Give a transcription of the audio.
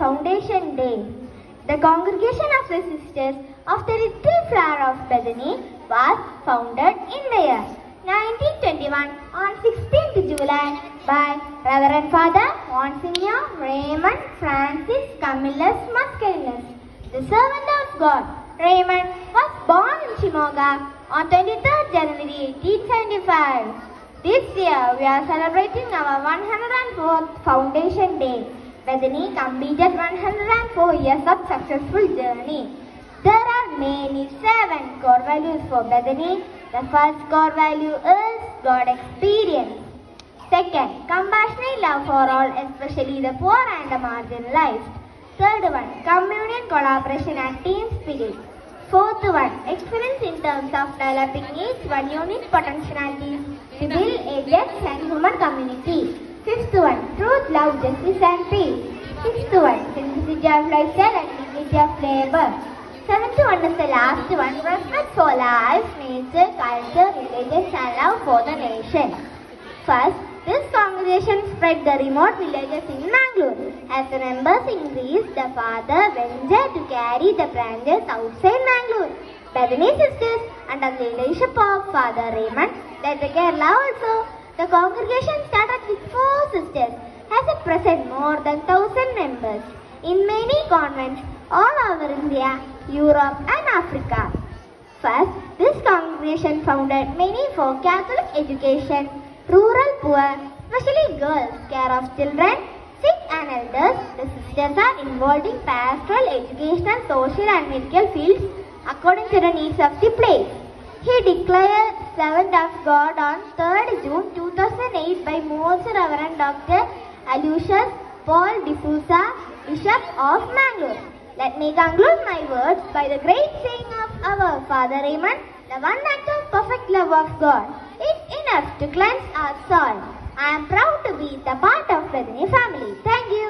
Foundation Day. The Congregation of the Sisters of the Little Flower of Bethany was founded in the year 1921 on 16th July by Reverend Father Monsignor Raymond Francis Camillus Mascarenhas, the servant of God. Raymond was born in Shimoga on 23rd January 1875. This year we are celebrating our 104th Foundation Day. Bethany completed 104 years of successful journey. There are mainly 7 core values for Bethany. The first core value is God experience. Second, compassionate love for all, especially the poor and the marginalized. Third one, communion, collaboration and team spirit. Fourth one, excellence in terms of developing each one unique potentialities to build a just and human community. Fifth one, truth, love, justice and peace. Sixth one, simplicity of lifestyle and dignity of labor. Seventh one is the last one, respect for life, nature, culture, religion and love for the nation. First, this congregation spread the remote villages in Mangalore. As the numbers increased, the father ventured to carry the branches outside Mangalore. Bethany sisters, under the leadership of Father Raymond, led the Kerala also. The congregation started with 4 sisters, has at present more than 1,000 members in many convents all over India, Europe and Africa. First, this congregation founded many for Catholic education, rural poor, especially girls, care of children, sick and elders. The sisters are involved in pastoral, educational, social and medical fields according to the needs of the place. He declared Servant of God on 3rd June 2008 by Most Reverend Dr. Aloysius Paul D'Souza, Bishop of Mangalore. Let me conclude my words by the great saying of our Father Raymond, the one act of perfect love of God is enough to cleanse our soul. I am proud to be the part of Bethany family. Thank you.